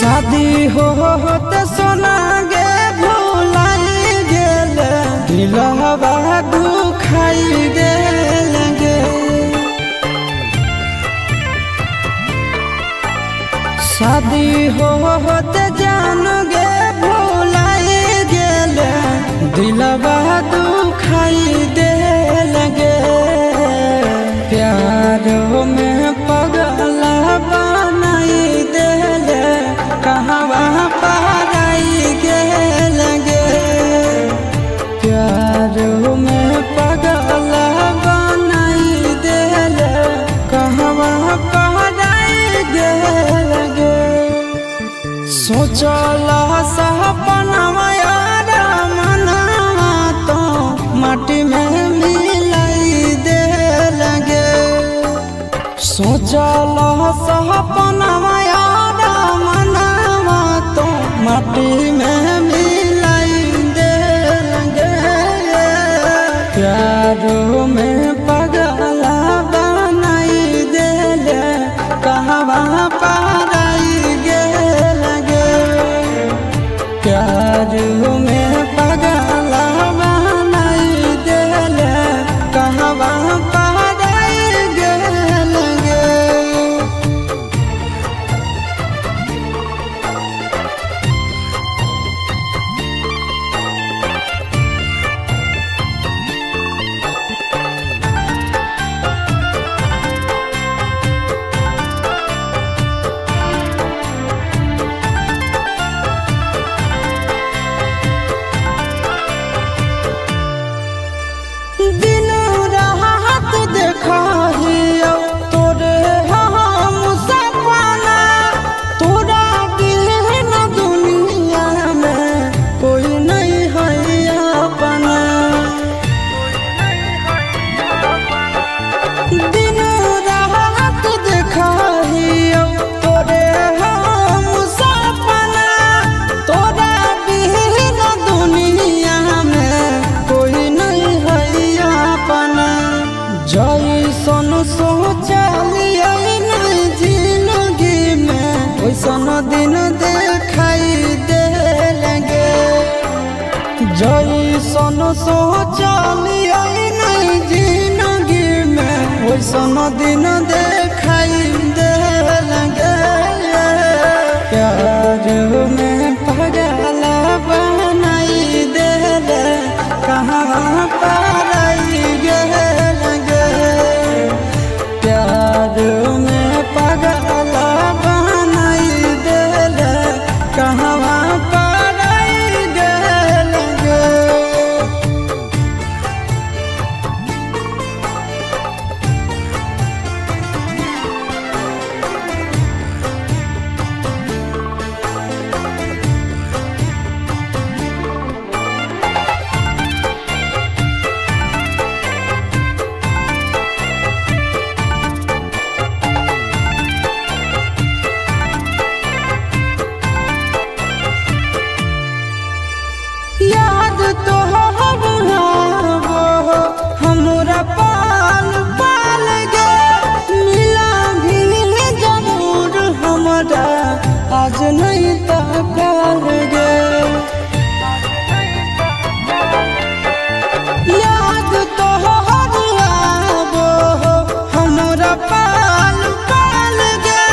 शादी होते सोना गे भुलाई गेल दिलवा दुखाई देलगे। शादी होते जान गे भुलाई गेल दिलवा दुखाई देलगे। प्यार में पगला बनाई देले कहवा पराई गेलगे। प्यार में पगला बनाई देले कहवा पराई गेलगे। सोचला सपनवा यार मनवा तो माटी में मिलाई देलगे। सोचला सपनवा यार मनवा तो माटी में मिलाई देलगे। प्यार में पगला बनाई देले कहवा पराई गेलगे। प्यार में पगला बनाई देले कहवा पराई गेलगे। दिन रात देखहियो तोरे हम सपना। तोरा बिन दुनिया में कोई नहीं है अपना। दिन रात देखहियो तोरे हम सपना। तोरा बिन दुनिया में कोई नहीं है अपना। जैसन सोचलिए नहीं जिंदगी में वैसन दिन देखाई देलगे। जैसन सोचलिए नहीं जिंदगी में वैसन दिन देखाई देलगे। प्यार में पगला बनाई देले कहवा पराई गेलगे। प्यार में पगला बनाई देले कहवा पराई गेलगे। याद तो हमरा पाल पाल गे मिला भी जरूर हमरा आज नहीं तकाल गे। याद तो हमरा पाल पाल गे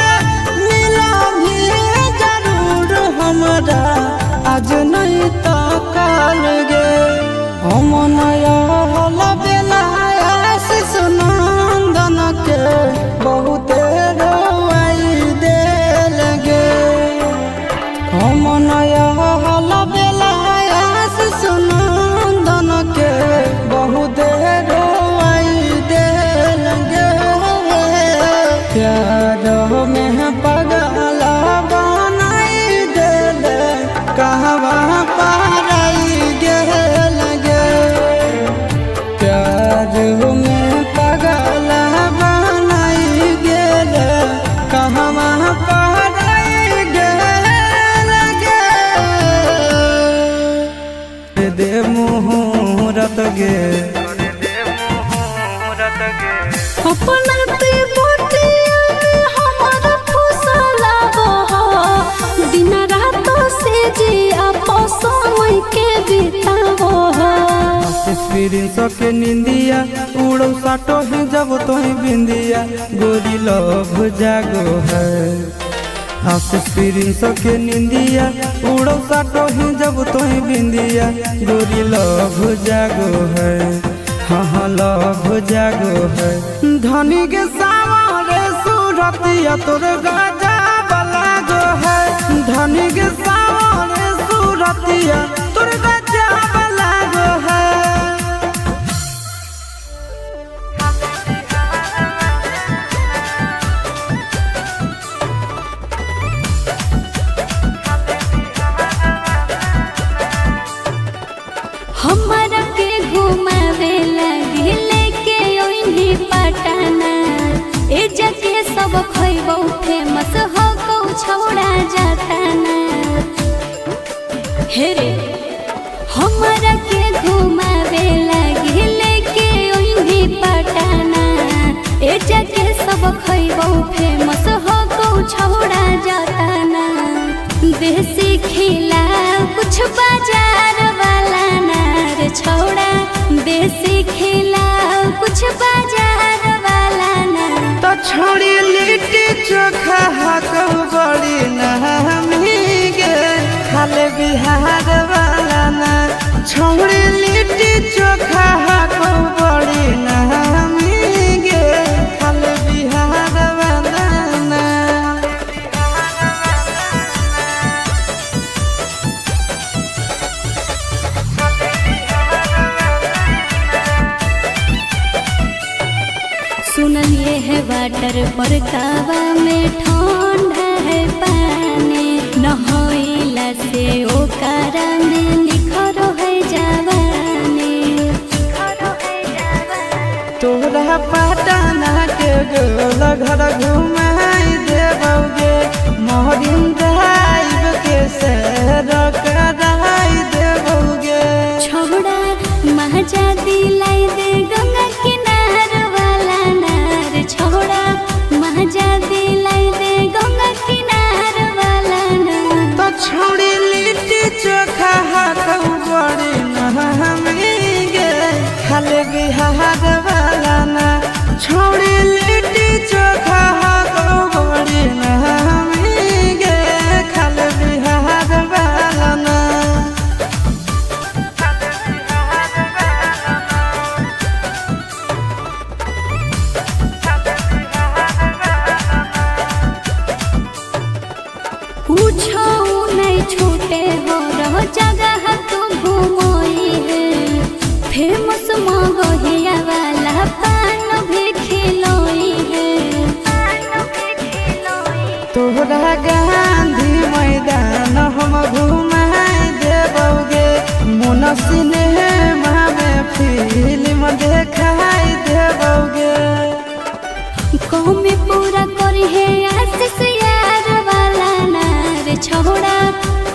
मिला भी जरूर हमरा आज नहीं तकाल गे। हम नया बेला आशीष नंदन के बहुते रोवाई देलगे। हम नया बेला आशीष नंदन के बहुते रोवाई देलगे। प्यार में पगला बनाई देले कहवा पराई गेलगे। प्यार में पगला बनाई गेले कहवा पराई गेलगे। दे मुहूर्त गे अपना ते बोटिया में हमारा फुसला हो दिन सके निंदिया उड़ो साटो ही जब तो ही बिंदिया गोरी लव जागो है आशीष सके निंदिया उड़ो साटो ही जब तो ही बिंदिया गोरी लव जागो है हाँ लव जागो है धनी के सामने सूरतिया तोर गाजा बलागो है धनी के सामने सूरतिया तोर गाजा बलागो है हमारा के घुमावे लगे लेके ओइनी पटना ए जके सब खइबो फेमस हो को छोड़ा जाता ना हे रे हमारा के घुमावे लगे लेके ओइनी पटना ए जके सब खइबो फेमस हो को छोड़ा जाता ना देसी खिला कुछ बाजार वाला छोड़ा देसी खिला कुछ बाजार वाला ना तो छोड़ी लिट्टी चोखा हाको बड़ी नहमी गे खाले बिहार वाला ना छोड़ी लिट्टी चोखा हाको बड़ी नहमी गे खाले बिहार वाला ना सुनलिए है वाटर पर कावा में ठंडा है पानी नहइला से ओकरा में निखरो है जवानी तोरा पटना के गोल घर घुमाई देबोगे मोहरिन ड्राइव के सैर कराई देबोगे छोड़ा महजा दिलाई दे गंगा किनार वाला नार छोड़ा महजा दिलाई दे गंगा किनार वाला नार तो छोड़ी लिट्टी चोखा हाको बड़ी नहमी गे खाले बिहार वाला ना छोड़ी लिट्टी चोखा हाको बड़ी नहमी गे खाले बिहार वाला ना पूछो नहीं छूटे हो रहो जगह तू घूमोई है फेमस मगहिया वाला पान भी खिलोई है तोहरा गांधी मैदान हम घुमाई देबोगे मोन सिनेमा में फिल्म देखाई देबोगे कौमी पूरा करी है आशीष यार वाला नार छोड़ा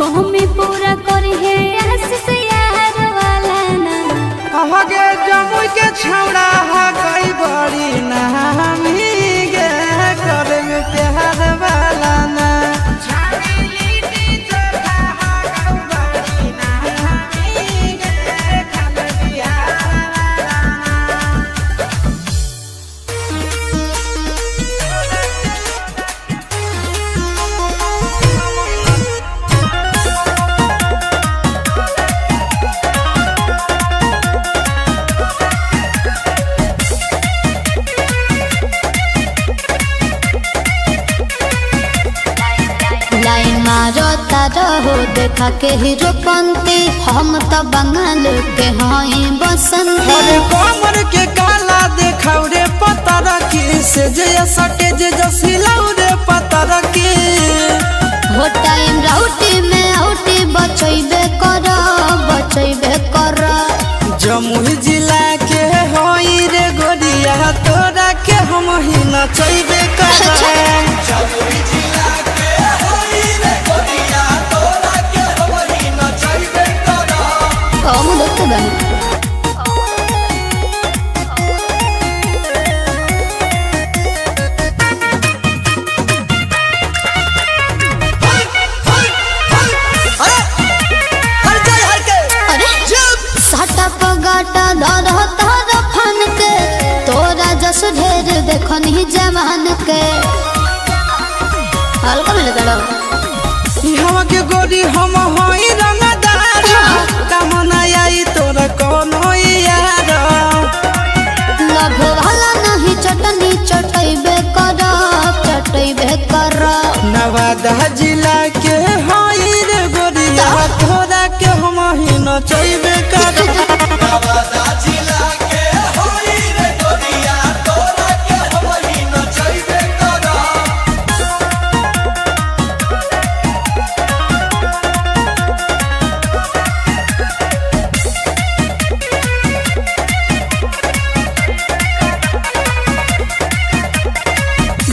कौमी पूरा करी है आशीष यार वाला नार आगे जमुई के छौड़ा हा गई बड़ी नहमी गे करे में प्यार वाला ना लाइन मारो तारो देखा के हीरो पंती हम तो बंगाल के हई बसंती अरे कमर के काला देखाऊ रे पता रखी से जे सटे जे जसिलाऊ रे पता रखी हो टाइम राउटी में आउटी बचैबे कर जमुई जिला के होई रे गोरिया तोरा के हम ही नचैबे कर जमुई जिला के होई रे गोरिया तोरा के हम ही नचैबे कर हम देखते बानी अरे साटा पगाटा धरता बड़ो हवा के गोरी हम होई रंगदार कामना आई तोरा कोनो यार लभ वाला नहीं चटनी चटैबे कर नवादा जिला के होई रे गोरिया तोरा के हम ही नचैबे कर नवादा जिला के होई रे गोरिया तोरा के हम ही नचैबे कर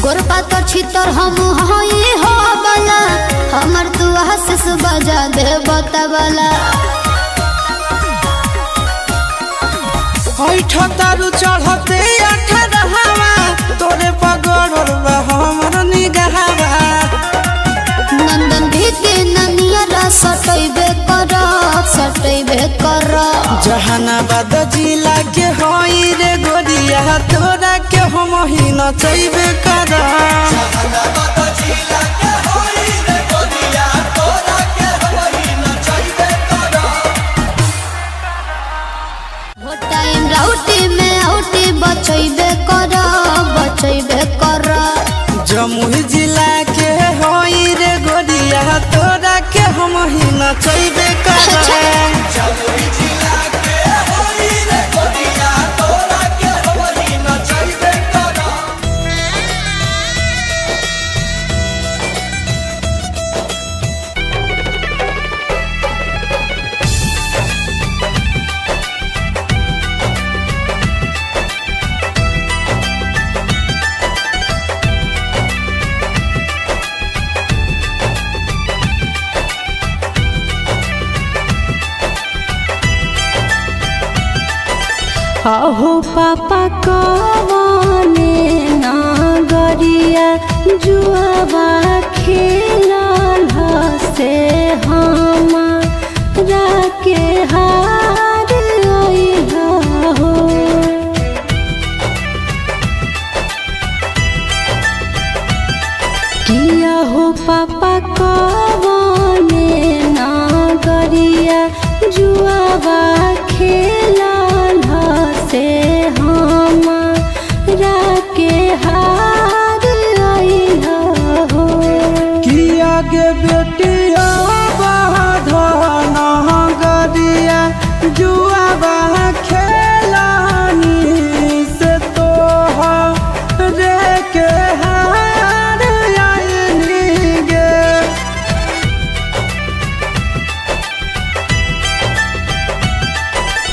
गोरपा तो छितर हम होई हो बला हमर तू हंस बजा दे बतावला तारू चढ़ते 18 हवा तोरे पगड़ हमर निगहवा नंदन भी के ननिया सटैबे कर जहानाबाद जिला के होई रे गोरिया तोरा के हम ही नचैबे कर जहानाबाद जिला के होई रे गोरिया तोरा के हम ही नचैबे कर हो टाइम राउटी में आउटी बचैबे कर जमुई जिला के होई रे गोरिया तोरा के हम ही नचैबे कर जमुई जिला के होई रे गोरिया तोरा के हम ही नचैबे कर अहो पापा कवने नागरिया जुआबा खेलल से हमारा के हार अइला हो किया हो पापा कवने नागरिया जुआबा खेलल से हमारा के हार अइला हो किया के बेटिया बाधन गरिया जुआबा खेलानी से तो रे के हार आइली गे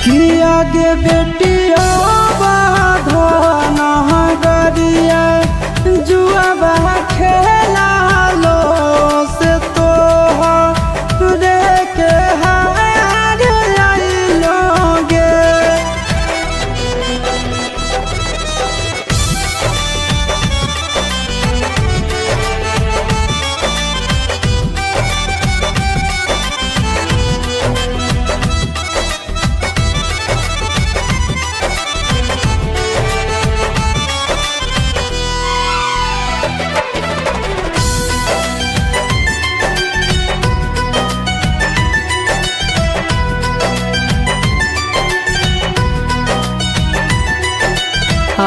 किया के बेटिया बाधन गरिया जुआबा खेला लो से तो रे के हार आइलो गे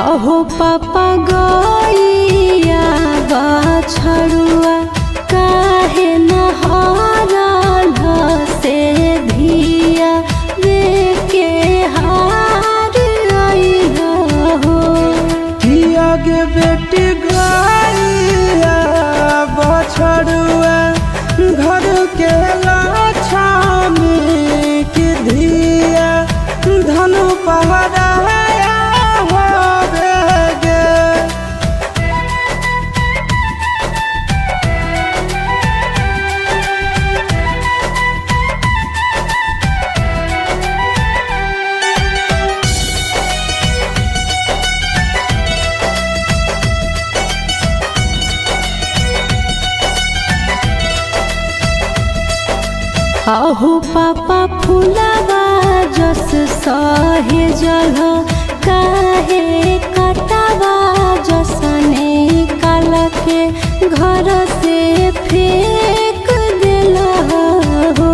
अहो पापा गइया बछड़ुआ काहे नहरल से धिया रे के हार अइला हो किया के बेटी गइया बछड़ुआ घर के लाछामी की धिया धनु पहराया होवे गे अहो पापा फुलावा जस सहे जल काहे कटावा जसने काल के घर से फेंक देला हो।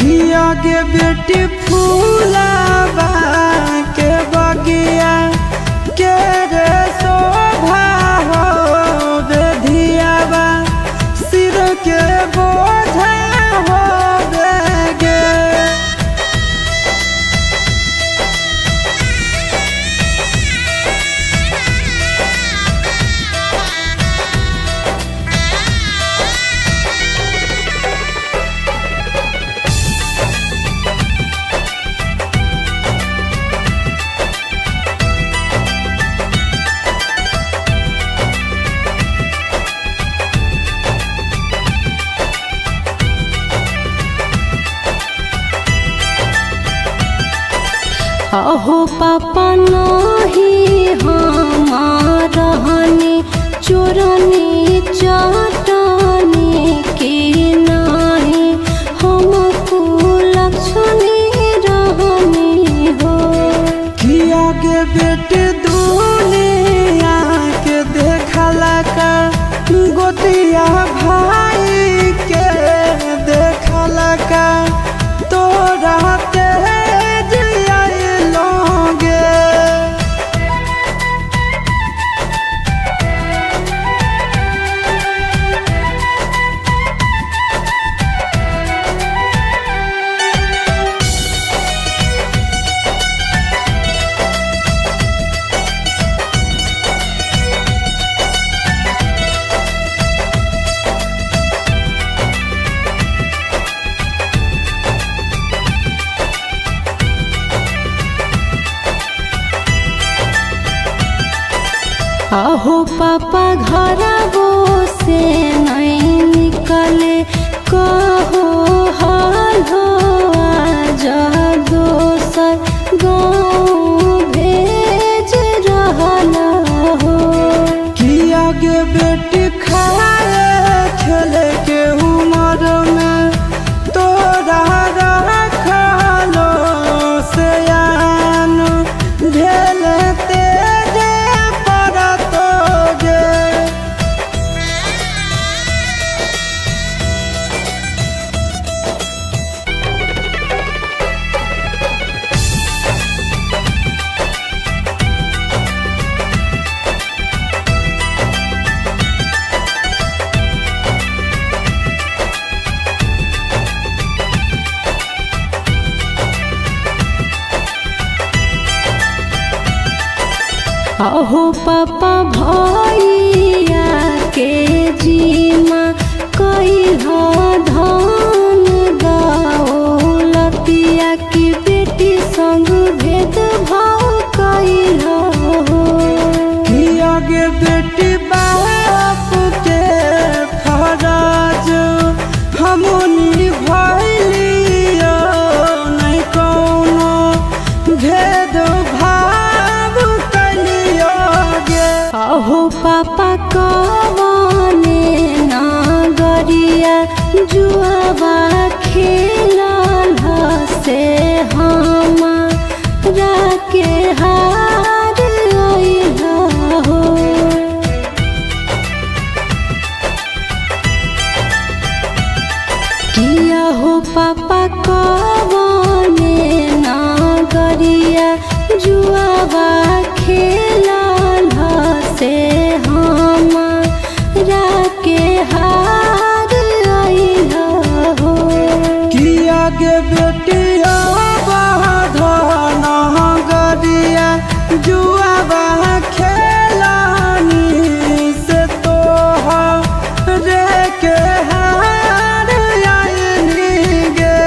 किया के बेटी फूलाबा के बगिया के रे शोभा हो बेधियाबा सिर के बोझा हो बेगे। अहो पापा नहीं हमार रहनी चोरनी चाटनी की नहीं हमको लक्ष्मी रहनी हो। किया के बेटी दुनिया के देखला का गोतिया भाई के देखला का तोरा तेज आइलोगे। अहो पापा घरवो से नहीं निकले कहो हाल हो आज दोसर गाँव भेज रहला हो। किया के बेटी खाए खेले के उम्र में तोरा रखलो से आन भेले तेजे पर तोगे। अहो पापा भैया के जीमा कैला धन दौलतिया की बेटी संग भेद भाव कैला हो। किया के बेटी बाप के फराज हमनी भइलियो नहीं कोनो भेद भाव कलियोगे। अहो पापा कवने नागरिया जुआबा खेलल से हमारा के हार अइला हो। किया हो पापा कवने नागरिया जुआबा खेलल से हमारा के हार अइला हो। किया के बेटिया बाधन गरिया जुआबा खेलानी से तोहरे के हार आइली गे।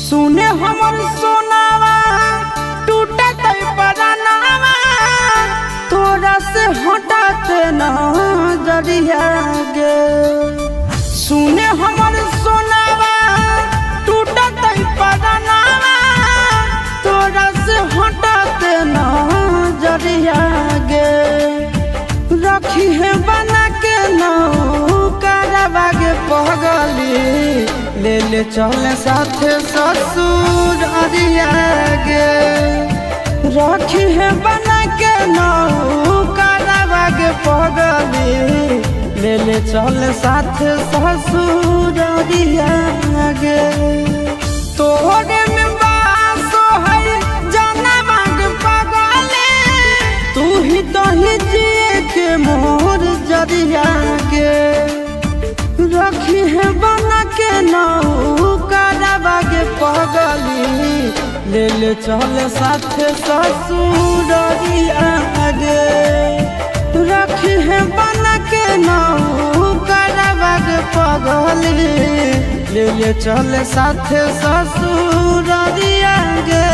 सुने हमर सोनावा टूटत परानावा तोरा से हटाते नजरिया गे। सुने हमर सोनावा टूटत परानावा तोरा से हटाते नजरिया गे। रखी है बना के नौकरवा गे पगली ले ले चले साथ ससुर अरिया गे। रखी है बना के नौकरवा गे पगली ले ले चले साथ ससुर अरिया गे। तोहरे में बासो है जनवा गे पगली तू ही तो ही जिए के मोर जरिया गे। रखी है बना के नौकरवा गे पगली ले ले चल साथ ससुर अरिया गे। रखी है बना के नौकरवा गे पगली ले ले चल साथ ससुर अरिया गे।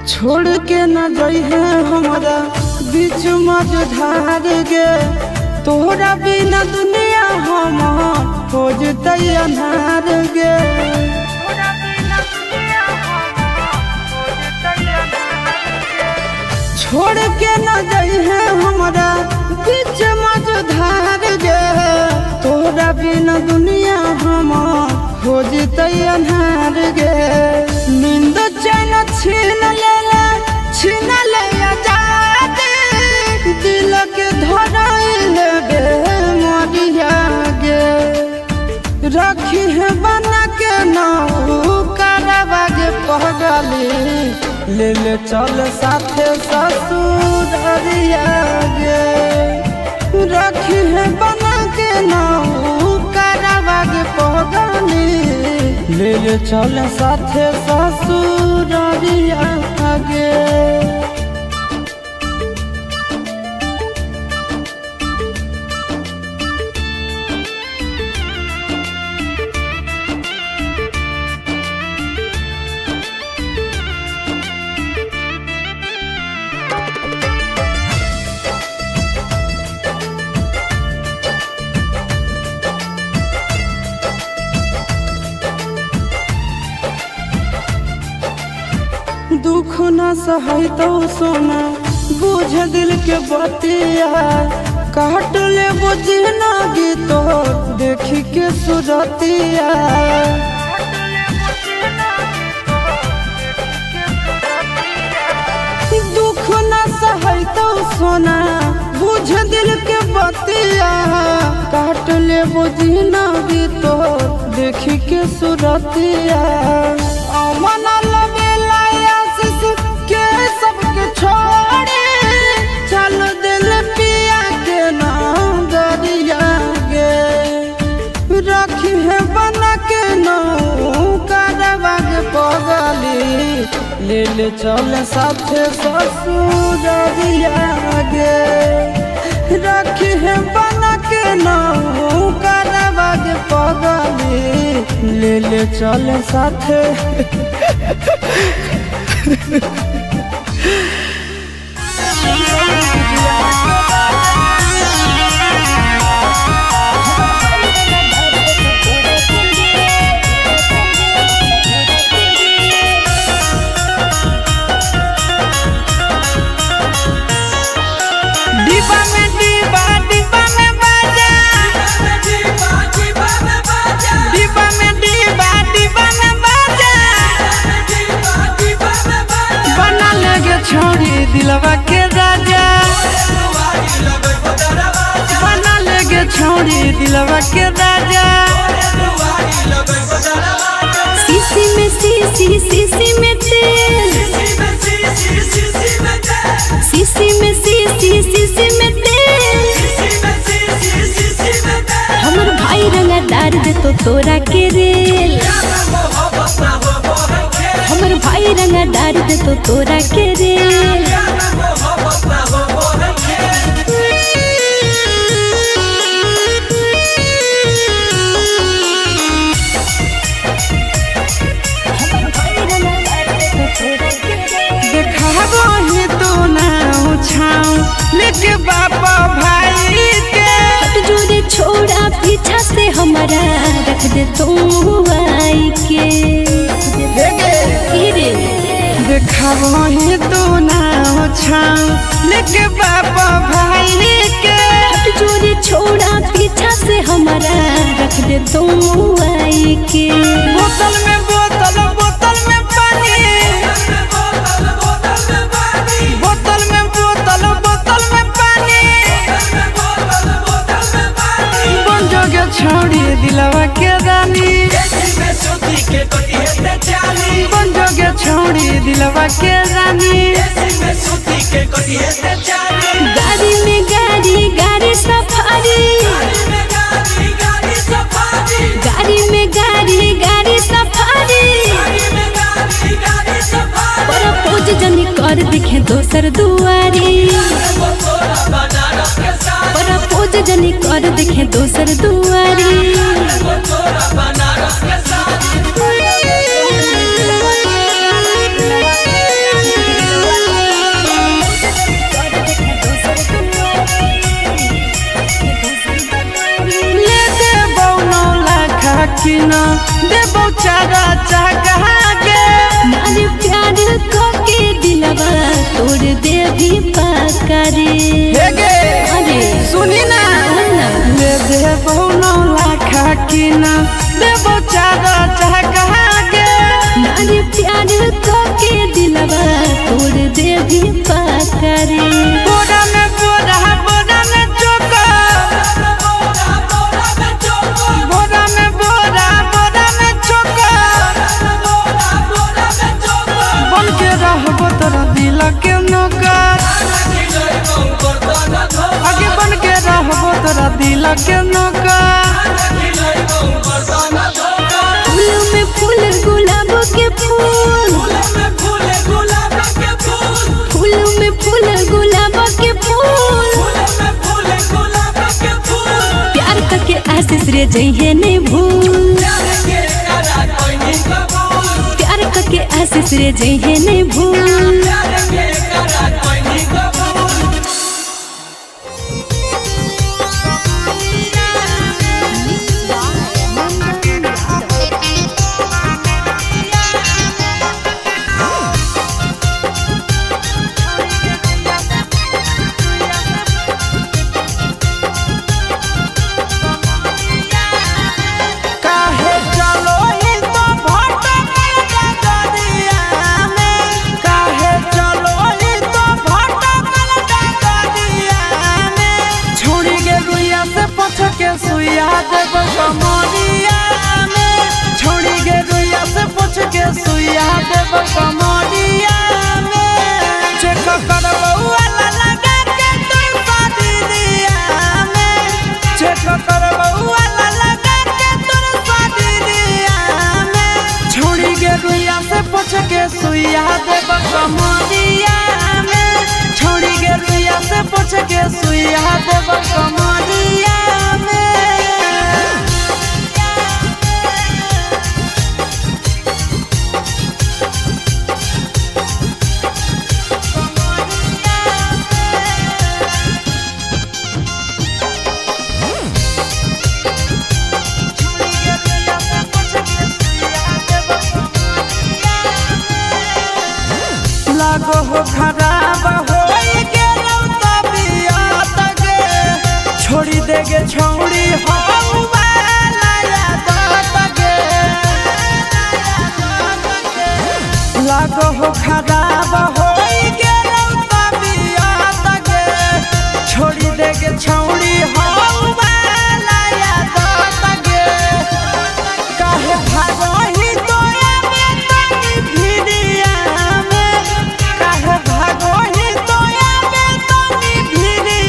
छोड़ के न जइहे हमरा बीच मझधार गे। तोहरा बिना दुनिया हमर हो जतै अन्हार गे। छोड़ के न जइहे हमरा बीच मझधार गे। तोहरा बिना दुनिया हमर हो जतै अन्हार गे। नींद चैन छीन ले आजादी दिल के धराइल गे मरिया गे। रखी है बना के नौकरवा गे पगली ले ले चल साथ ससुर अरिया गे। रखी है बना के नौकरवा गे पगली ले ले चल साथ ससुर अरिया गे। दुख न सहै तो सोना बुझ दिल के बतिया काट ले बुझना गीतो देखी के सुरतिया। दुख न सहै तो सोना बुझ दिल के बतिया काट ले बुझना गीतो देखी के सुरतिया। अमन लबेला के सबके छोड़े चल दिल पिया के नगरिया गे। रखी है बना के नौकरवा गे पगली ले ले चल साथ ससुर अरिया गे। रखी है बना के नौकरवा गे पगली ले ले चल साथ दिलवा के राजा बना लेगे छोड़ी दिलवा के राजा। सीसी में तेल शीशी में तेल हमर भाई रंगदार दे तो तोरा के रेल हमर भाई रंगदार दे तो तोरा के रेल लेके बाबा भाई के हट जोरे छोड़ा पीछा से हमारा रख दे तुम आई के देखावही तू ना छाऊ लेके बाबा भाई के हट जोरे छोड़ा पीछा से हमारा रख दे तुम आई के बोतल में बोतल बोतल में पानी बोतल में बोतल बोतल में पानी बन जोगे छोड़ी दिलवा के रानी बन जोगे छोड़ी दिलवा के रानी गाड़ी में गाड़ी सफारी गाड़ी में गाड़ी सफारी पर पोज जनी कर दिखे दोसर दुआरी पर पोज जनी कर दिखे दोसर दुआरी किना देबो चारा चाहा के नारी प्यार को के दिलवा तोड़ दे भी पाकारी अरे सुनी ना ले देबो 9 लाख किना देबो चारा चाहा के नारी प्यार को के दिलवा तोड़ दे भी पाकारी बोरा में बोरा बोरा में चोका आगे बन के रहबो तोरा दिल के नौका फूल में फूल गुलाब के फूल फूल में फूल गुलाब के फूल प्यार करके आशीष रे जइहे नहीं भूल प्यार करके आशीष रे जइहे नहीं भूल सुइया देबो कमरिया में छोड़ी गे रुइया से पूछ के सुइया देबो कमरिया में चेक करबो वाला लगा के तू शादी दिया में चेक करबो वाला लगा के तू शादी दिया में छोड़ी गे रुइया से पूछ के सुइया देबो कमरिया में छोड़ी गे रुइया से पूछ के सुइया देबो कमरिया लागो हो खराब हो गेलौ तबियत गे छोड़ी देगे छौड़ी हो वाला यादत गे लागो हो खराब हो गेलौ तबियत गे छोड़ी देगे छौड़ी हो वाला यादत गे काहे भागही तोरा में तनी भिड़िया में काहे भागही तोरा में तनी भिड़िया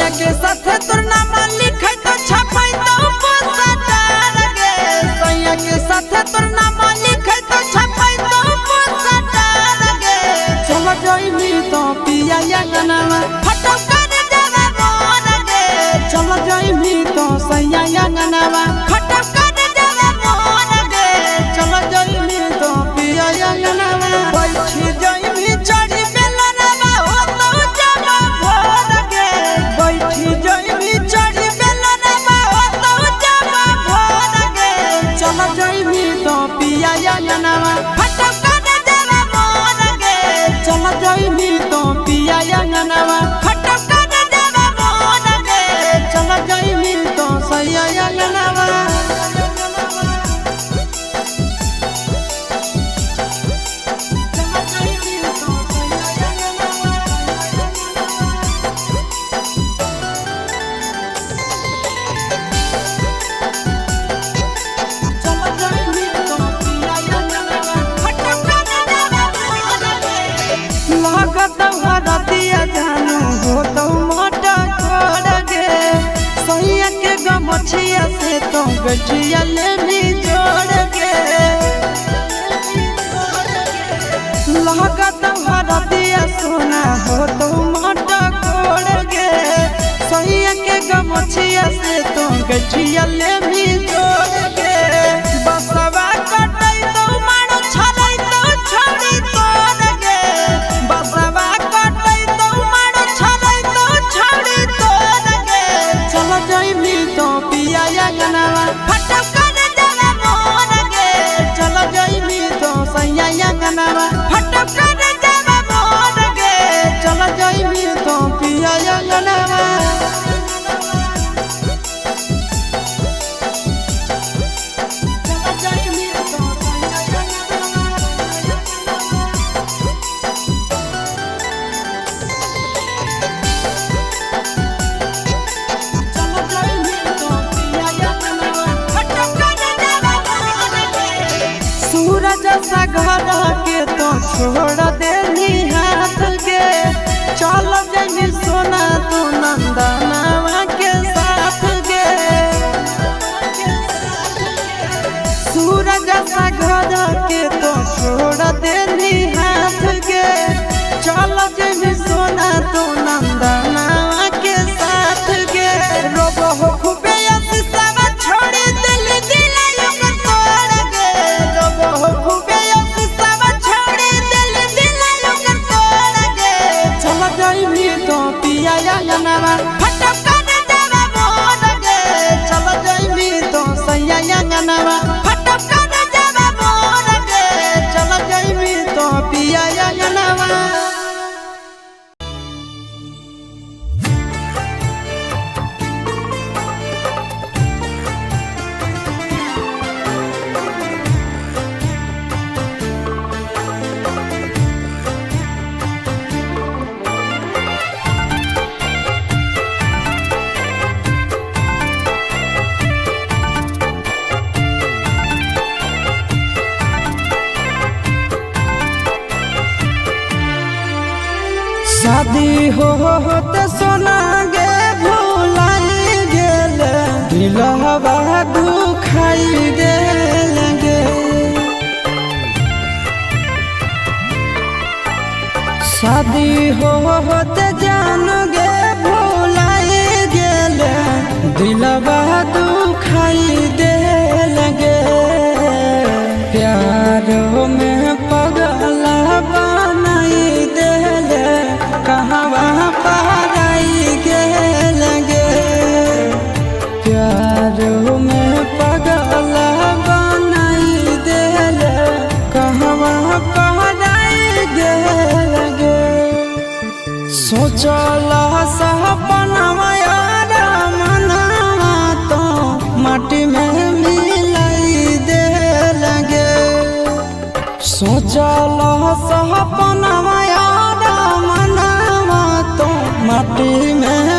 सैया के साथे तोर नाम लिखे तो छपाई तो पोस्टर गे सैया के साथे तोर नाम लिखे तो छपाई तो पोस्टर गे चल जाई मी तो पिया अंगनावा फटो कर जावे मोर गे चल जाई मी तो सैया अंगनावा फटो कर जावे मोर गे चल जाई मी तो पिया अंगनावा बैठी जाई मी चढ़ी बेलनावा हो तो जमा भोर गे बैठी जाई मी चढ़ी बेलनावा हो तो जमा भोर गे चल जाई मी तो पिया अंगनावा फटो कर जावे मोर गे चल जाई मी तो पिया अंगनावा फटो कर जावे मोर गे चल जाई मी तो सैया अंगनावा लागत हरतिया जानू हो तो मोटा छोड़ गे सैया के गमछिया से तो गठिया लेनी जोड़ गे लागत हरतिया सोना हो तो मोटा छोड़ गे सैया के गमछिया से तो गठिया लेनी जोड़ गे बसवा कटई तो मारो छलई तो छोड़ी तोड़ गे बसवा कटई तो मारो छलई तो छोड़ी तोड़ गे चल जाई मी तो पिया अंगनावा फटो कर जावे मोर गे चल जाई मी तो सैया अंगनावा फटो कर जावे मोर गे चल जाई मी तो पिया अंगनावा सूरज सा घर के तो छोड़ देनी हाथ के चल जानी सोना तू नंदनवा के साथ गे सूरज सा घर के तो छोड़ देनी हाथ के चल जानी सोना तू नंदनवा के साथ गे रोबो हो खूबे अफसावा छोड़ी दिल दिलायो के तोड़ गे रोबो हो खूबे अफसावा छोड़ी दिल दिलायो के तोड़ गे चल जाई मी तो पिया अंगनावा फटो कर जावे मोर गे चल जाई मी तो सैया अंगनावा फटो कर जावे मोर गे चल जाई मी तो पिया अंगनावा शादी होते सोना गे भुलाई गेल दिलवा दुखाई गेल गे शादी होते जान गे भुलाई गेल दिलवा दुखाई गेल गे प्यारो में पगला बनाई देल कहवा पाराई गेल गे प्यारो में पगला बनाई देल कहवा पाराई गेल गे सोचला सपनवा यार मनवा तो माटी में मिलाई देल गे सोचल सपनवा यार मनवा तो माटी में